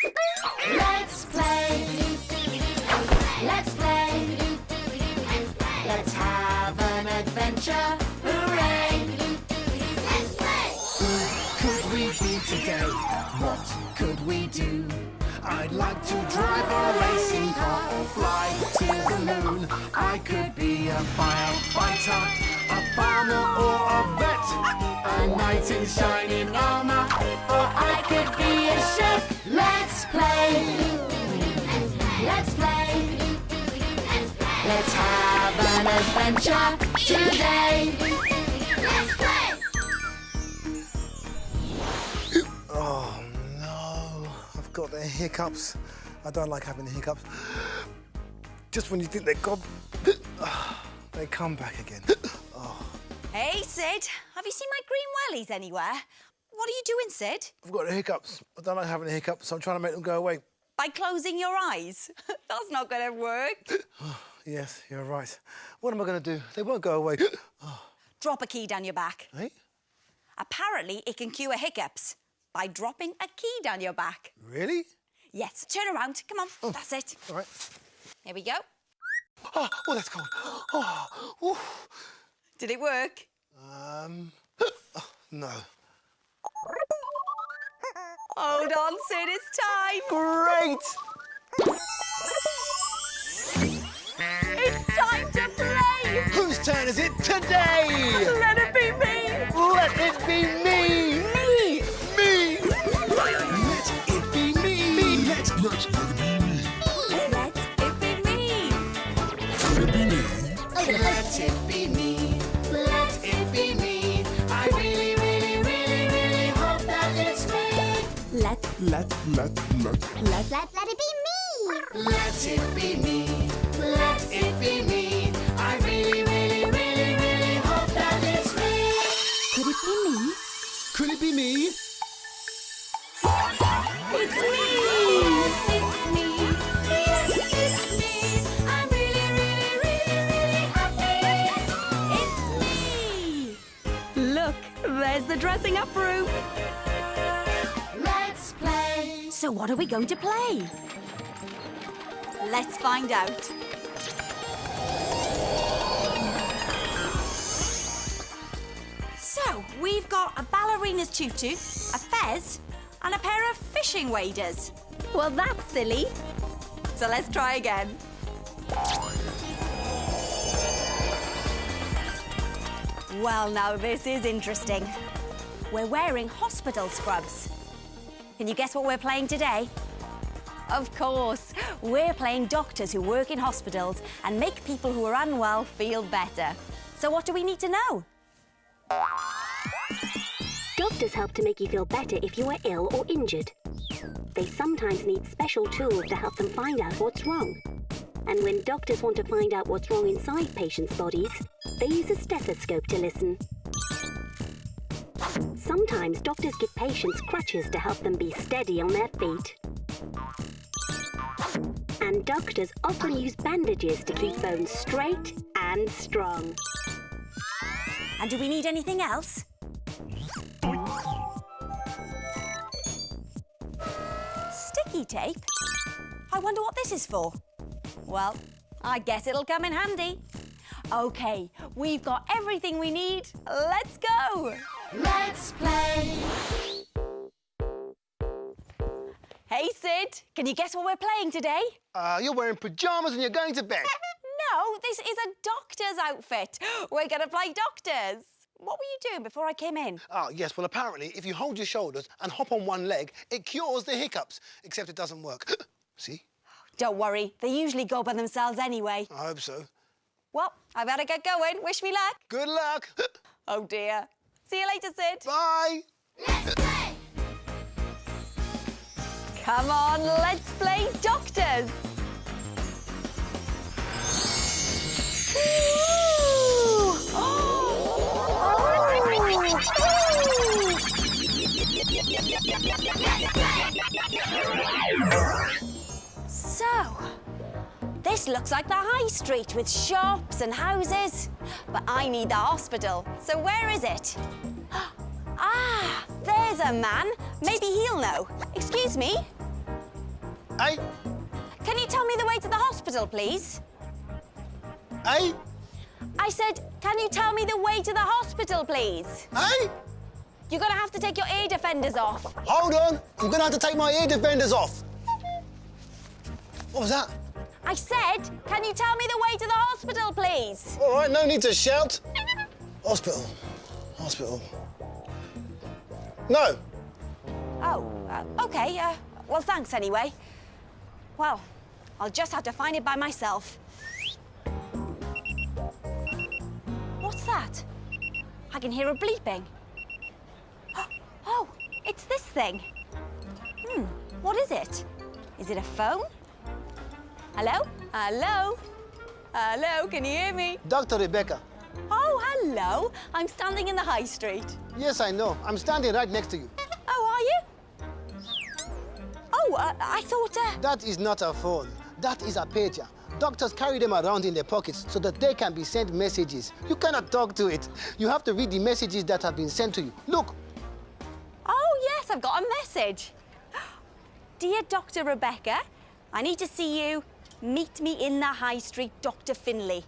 Let's play. Let's play. Let's have an adventure. Hooray! Let's play. Who could we be today? What could we do? I'd like to drive a racing car or fly to the moon. I could be a firefighter, a farmer or a vet, a knight in shining armor, or I could be a chef. Let's play. Let's play. Let's have an adventure today. Let's play. Oh no, I've got the hiccups. I don't like having the hiccups. Just when you think they're gone, they come back again. Hey, Sid, have you seen my green wellies anywhere? What are you doing, Sid? I've got the hiccups. I don't like having the hiccups, so I'm trying to make them go away. By closing your eyes? That's not going to work. Yes, you're right. What am I going to do? They won't go away. Drop a key down your back. Hey? Apparently, it can cure hiccups by dropping a key down your back. Really? Yes, turn around. Come on, that's it. All right. Here we go. Oh, that's cold. Oh, oof. Did it work? No. Hold on, Sid, it's time. Great! It's time to play. Whose turn is it today? Let it be me. Let it be me! Me. Me! Let it be me! Let it be me. Let it be me! Let it be me! I really, really, really, really hope that it's me! Let it be me. Let it be me! Let it be me! I really, really, really, really hope that it's me! Could it be me? Could it be me? It's me. Yes, it's me. Yes, it's me. I'm really, really, really, really happy. It's me. Look, there's the dressing up room. Let's play. So what are we going to play? Let's find out. So, we've got a ballerina's tutu, a fez, and a pair of fishing waders. Well, that's silly. So let's try again. Well, now this is interesting. We're wearing hospital scrubs. Can you guess what we're playing today? Of course, we're playing doctors who work in hospitals and make people who are unwell feel better. So what do we need to know? Doctors help to make you feel better if you are ill or injured. They sometimes need special tools to help them find out what's wrong. And when doctors want to find out what's wrong inside patients' bodies, they use a stethoscope to listen. Sometimes doctors give patients crutches to help them be steady on their feet. And doctors often use bandages to keep bones straight and strong. And do we need anything else? Sticky tape? I wonder what this is for. Well, I guess it'll come in handy. OK, we've got everything we need. Let's go! Let's play. Hey, Sid, can you guess what we're playing today? You're wearing pyjamas and you're going to bed. No, this is a doctor's outfit. We're going to play doctors. What were you doing before I came in? Oh, yes, well, apparently, if you hold your shoulders and hop on one leg, it cures the hiccups, except it doesn't work. See? Don't worry, they usually go by themselves anyway. I hope so. Well, I better get going. Wish me luck. Good luck. Oh, dear. See you later, Sid. Bye. Let's play. Come on, let's play doctors. Ooh. So, this looks like the high street with shops and houses. But I need the hospital, so where is it? Ah, there's a man. Maybe he'll know. Excuse me. Hey? Can you tell me the way to the hospital, please? Hey? I said, can you tell me the way to the hospital, please? Hey? You're gonna have to take your ear defenders off. Hold on. I'm gonna have to take my ear defenders off. What was that? I said, can you tell me the way to the hospital, please? All right, no need to shout. Hospital. Hospital. No. Oh, okay. Well, thanks anyway. Well, I'll just have to find it by myself. What's that? I can hear a bleeping. Oh, it's this thing. What is it? Is it a phone? Hello? Hello? Hello, can you hear me? Dr. Rebecca. Oh, hello. I'm standing in the high street. Yes, I know. I'm standing right next to you. Oh, are you? Oh, I thought... That is not a phone. That is a pager. Doctors carry them around in their pockets so that they can be sent messages. You cannot talk to it. You have to read the messages that have been sent to you. Look. Oh, yes, I've got a message. Dear Dr. Rebecca, I need to see you. Meet me in the high street, Dr. Finley.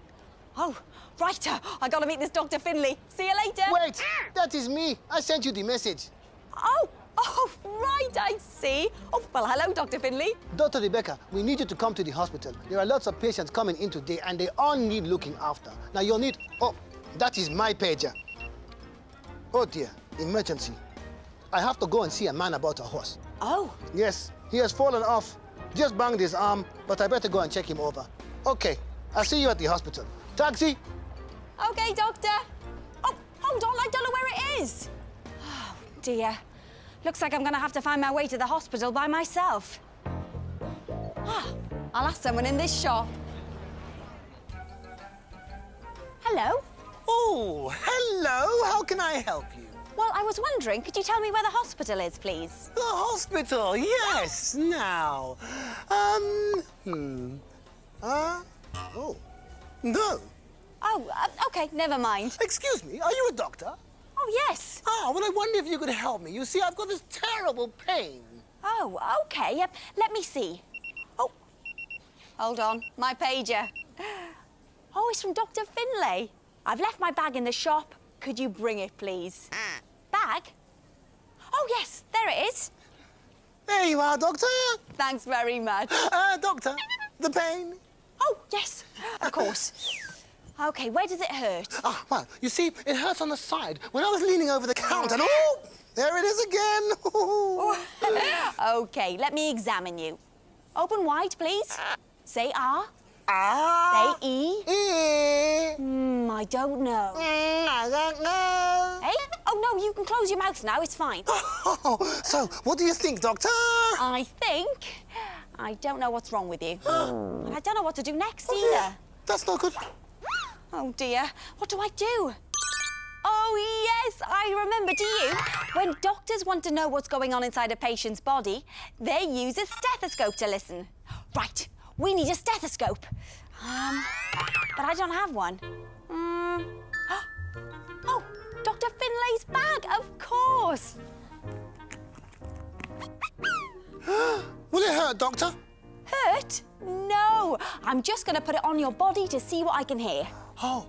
Oh, right. I gotta meet this Dr. Finley. See you later. Wait, that is me. I sent you the message. Oh, right, I see. Oh, well, hello, Dr. Finley. Dr. Rebecca, we need you to come to the hospital. There are lots of patients coming in today and they all need looking after. Now you'll need... Oh, that is my pager. Oh dear, emergency. I have to go and see a man about a horse. Oh. Yes, he has fallen off. Just banged his arm, but I better go and check him over. Okay, I'll see you at the hospital. Taxi! Okay, doctor. Oh, hold on, I don't know where it is. Oh, dear. Looks like I'm gonna have to find my way to the hospital by myself. I'll ask someone in this shop. Hello? Oh, hello. How can I help you? Well, I was wondering, could you tell me where the hospital is, please? The hospital, yes. Now, oh, no. Oh, okay, never mind. Excuse me, are you a doctor? Oh, yes. Ah, well, I wonder if you could help me. You see, I've got this terrible pain. Oh, okay. Let me see. Oh, hold on. My pager. Oh, it's from Dr. Finlay. I've left my bag in the shop. Could you bring it, please? Bag? Oh, yes, there it is. There you are, doctor. Thanks very much. Doctor, the pain? Oh, yes, of course. OK, where does it hurt? Ah, well, you see, it hurts on the side when I was leaning over the counter. And, oh, there it is again. OK, let me examine you. Open wide, please. Say R. Ah. Say E. E. I don't know. I don't know. Hey? Oh, no, you can close your mouth now. It's fine. Oh, so, what do you think, doctor? I think... I don't know what's wrong with you. I don't know what to do next either. That's not good. Oh, dear. What do I do? Oh, yes, I remember. Do you? When doctors want to know what's going on inside a patient's body, they use a stethoscope to listen. Right, we need a stethoscope. But I don't have one. Oh, Dr. Finlay's bag, of course. Will it hurt, doctor? Hurt? No, I'm just going to put it on your body to see what I can hear. Oh.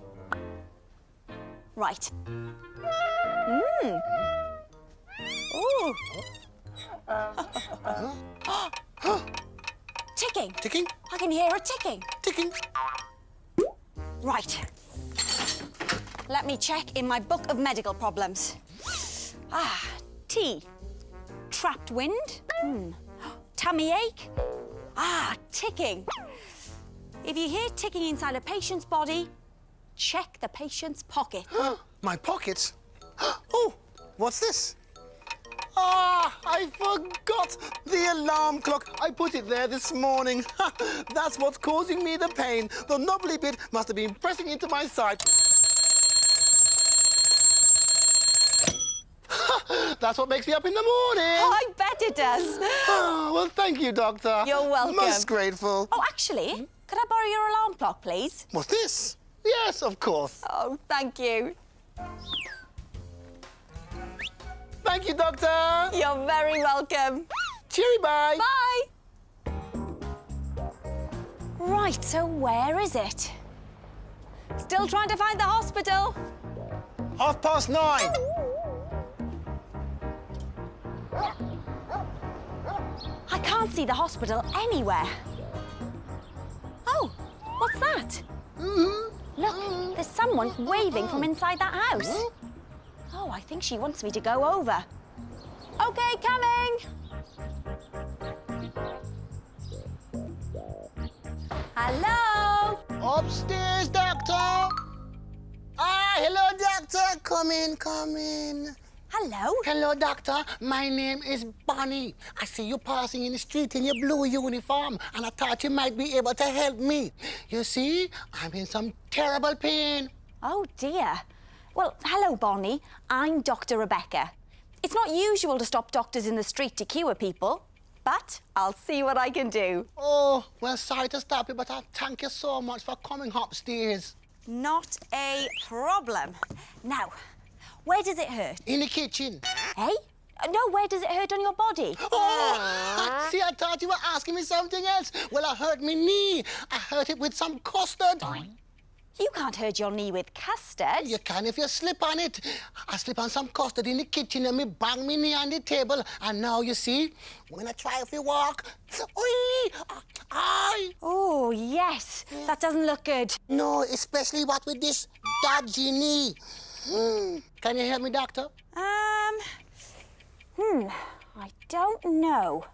Right. Ooh. Ticking. Ticking? I can hear it ticking. Ticking. Right. Let me check in my book of medical problems. T. Trapped wind. Tummy ache. Ticking. If you hear ticking inside a patient's body, check the patient's pocket. My pockets? Oh, what's this? Ah, I forgot the alarm clock. I put it there this morning. That's what's causing me the pain. The knobbly bit must have been pressing into my side. That's what makes me up in the morning. Oh, I bet it does. Oh, well, thank you, doctor. You're welcome. Most grateful. Oh, actually, could I borrow your alarm clock, please? What's this? Yes, of course. Oh, thank you. Thank you, doctor. You're very welcome. Cheery bye. Bye. Right, so where is it? Still trying to find the hospital. 9:30. I can't see the hospital anywhere. Oh, what's that? Look, there's someone waving from inside that house. Oh, I think she wants me to go over. Okay, coming. Hello? Upstairs, doctor. Hello, doctor. Come in, come in. Hello? Hello, doctor. My name is Bonnie. I see you passing in the street in your blue uniform, and I thought you might be able to help me. You see, I'm in some terrible pain. Oh, dear. Well, hello, Bonnie. I'm Dr. Rebecca. It's not usual to stop doctors in the street to cure people, but I'll see what I can do. Oh, well, sorry to stop you, but I thank you so much for coming upstairs. Not a problem. Now, where does it hurt? In the kitchen. Hey? No, where does it hurt on your body? Oh, see, I thought you were asking me something else. Well, I hurt my knee. I hurt it with some custard. You can't hurt your knee with custard. You can if you slip on it. I slip on some custard in the kitchen and me bang me knee on the table. And now, you see, when I try if you walk, oi, aye. Oh, yes. That doesn't look good. No, especially what with this dodgy knee. Can you help me, doctor? I don't know.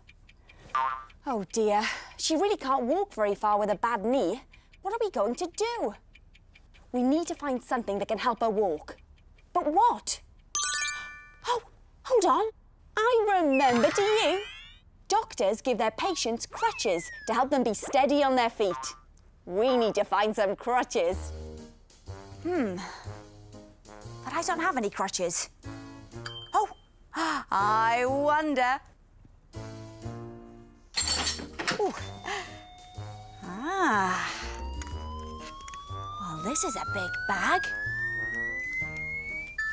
Oh, dear. She really can't walk very far with a bad knee. What are we going to do? We need to find something that can help her walk. But what? Oh, hold on. I remember, do you? Doctors give their patients crutches to help them be steady on their feet. We need to find some crutches. But I don't have any crutches. Oh, I wonder. Ooh. Ah. Well, this is a big bag.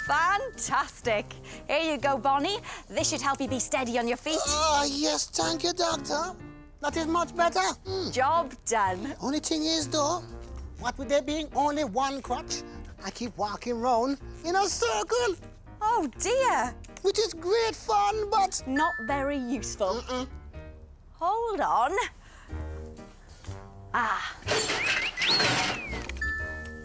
Fantastic. Here you go, Bonnie. This should help you be steady on your feet. Yes, thank you, doctor. That is much better. Job done. Only thing is, though, what with there being only one crutch, I keep walking round in a circle, Oh, dear. which is great fun, but... Not very useful. Hold on. Ah.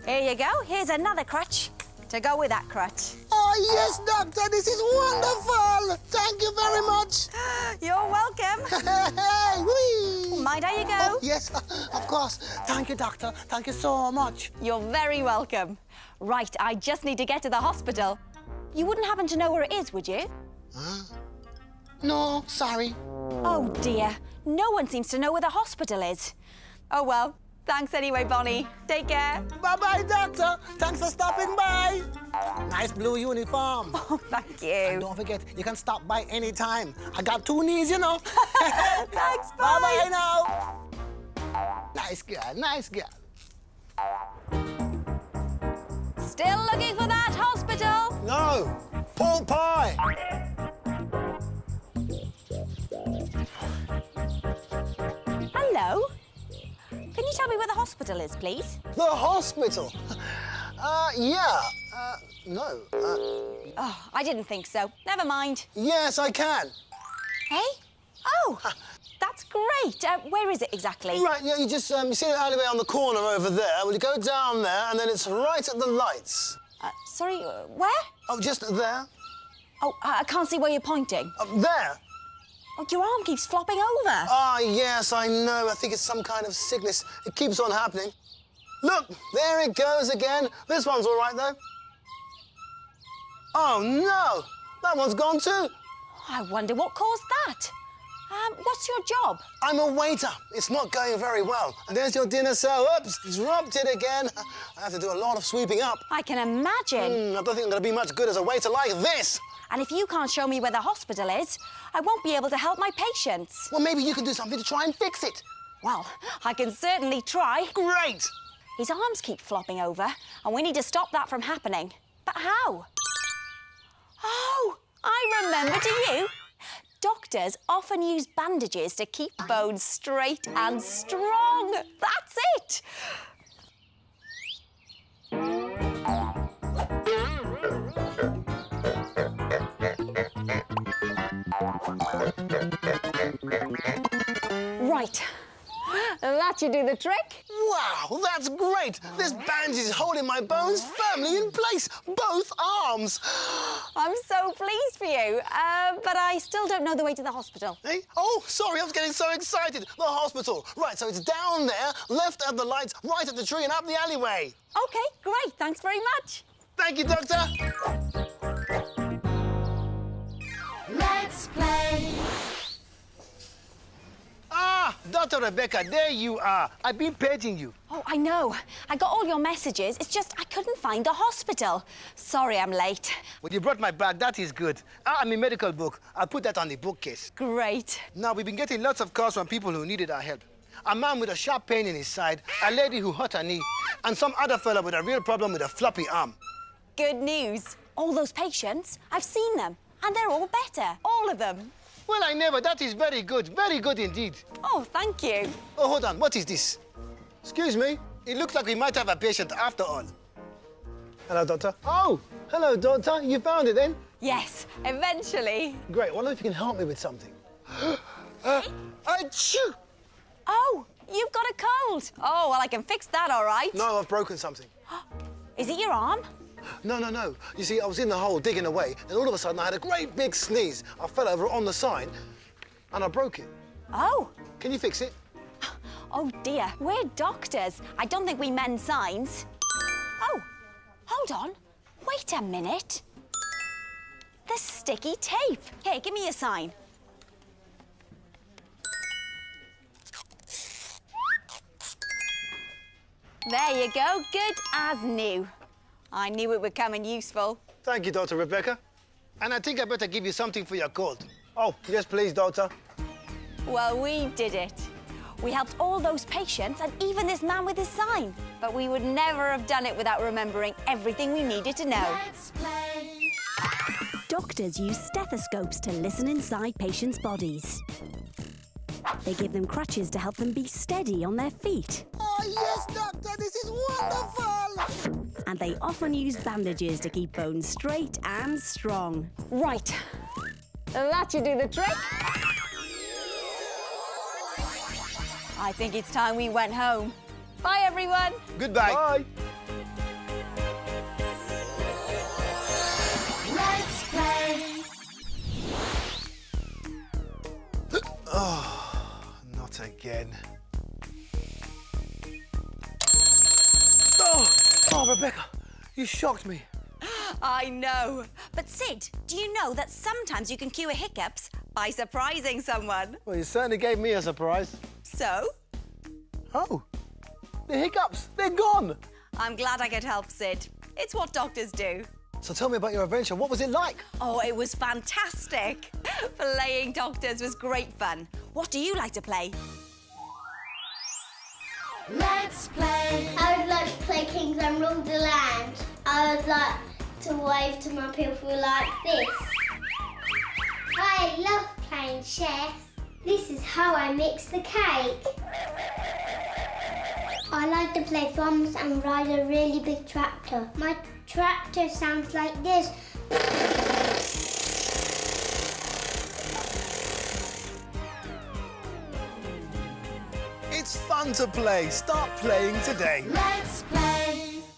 Here you go. Here's another crutch to go with that crutch. Oh, yes, doctor, this is wonderful. Thank you very much. You're welcome. Hey, whee. Mind how you go. Yes, of course. Thank you, doctor. Thank you so much. You're very welcome. Right, I just need to get to the hospital. You wouldn't happen to know where it is, would you? No, sorry. Oh, dear. No one seems to know where the hospital is. Oh, well. Thanks anyway, Bonnie. Take care. Bye-bye, doctor. Thanks for stopping by. Nice blue uniform. Oh, thank you. And don't forget, you can stop by any time. I got 2 knees, you know. Thanks, bye. Bye-bye now. Nice girl, nice girl. Still looking for that hospital? No, Paul pie. Hello? Can you tell me where the hospital is, please? The hospital? Yeah. No. Oh, I didn't think so. Never mind. Yes, I can. Hey? Oh, that's great. Where is it exactly? Right, yeah, you just you see the alleyway on the corner over there. Well, you go down there, and then it's right at the lights. Sorry, where? Oh, just there. Oh, I can't see where you're pointing. Up there. Oh, your arm keeps flopping over. Ah, yes, I know. I think it's some kind of sickness. It keeps on happening. Look, there it goes again. This one's all right, though. Oh, no! That one's gone, too. I wonder what caused that. What's your job? I'm a waiter. It's not going very well. And there's your dinner, so oops, dropped it again. I have to do a lot of sweeping up. I can imagine. I don't think I'm going to be much good as a waiter like this. And if you can't show me where the hospital is, I won't be able to help my patients. Well, maybe you can do something to try and fix it. Well, I can certainly try. Great! His arms keep flopping over, and we need to stop that from happening. But how? Oh, I remember, do you? Doctors often use bandages to keep bones straight and strong. That's it. Right. That should do the trick. Wow, that's great! This bandage is holding my bones firmly in place, both arms. I'm so pleased for you, but I still don't know the way to the hospital. Hey? Oh, sorry, I was getting so excited. The hospital. Right, so it's down there, left of the lights, right at the tree and up the alleyway. OK, great. Thanks very much. Thank you, Doctor. Let's play. Ah, Dr. Rebecca, there you are. I've been paging you. Oh, I know. I got all your messages. It's just I couldn't find the hospital. Sorry I'm late. Well, you brought my bag. That is good. I'm a medical book. I'll put that on the bookcase. Great. Now, we've been getting lots of calls from people who needed our help. A man with a sharp pain in his side, a lady who hurt her knee, and some other fella with a real problem with a floppy arm. Good news. All those patients, I've seen them, and they're all better. All of them. Well, I never. That is very good indeed. Oh, thank you. Oh, hold on. What is this? Excuse me. It looks like we might have a patient after all. Hello, doctor. Oh, hello, doctor. You found it then? Yes, eventually. Great. I wonder if you can help me with something. Achoo! Oh, you've got a cold. Oh, well, I can fix that, all right. No, I've broken something. Is it your arm? No. You see, I was in the hole digging away, and all of a sudden I had a great big sneeze. I fell over on the sign, and I broke it. Oh. Can you fix it? Oh, dear. We're doctors. I don't think we mend signs. Oh, hold on. Wait a minute. The sticky tape. Here, give me a sign. There you go. Good as new. I knew it would come in useful. Thank you, Dr. Rebecca. And I think I better give you something for your cold. Oh, yes, please, doctor. Well, we did it. We helped all those patients and even this man with his sign. But we would never have done it without remembering everything we needed to know. Let's play. Doctors use stethoscopes to listen inside patients' bodies. They give them crutches to help them be steady on their feet. Oh, yes, Doctor, this is wonderful. And they often use bandages to keep bones straight and strong. Right. That should do the trick. I think it's time we went home. Bye, everyone. Goodbye. Bye. Let's play. Not again. Oh, Rebecca, you shocked me. I know. But Sid, do you know that sometimes you can cure hiccups by surprising someone? Well, you certainly gave me a surprise. So? Oh, the hiccups, they're gone. I'm glad I could help, Sid. It's what doctors do. So tell me about your adventure. What was it like? Oh, it was fantastic. Playing doctors was great fun. What do you like to play? Let's play. I would like to play Kings and Rule the Land. I would like to wave to my people like this. I love playing chess. This is how I mix the cake. I like to play drums and ride a really big tractor. My tractor sounds like this. It's fun to play. Start playing today. Let's play.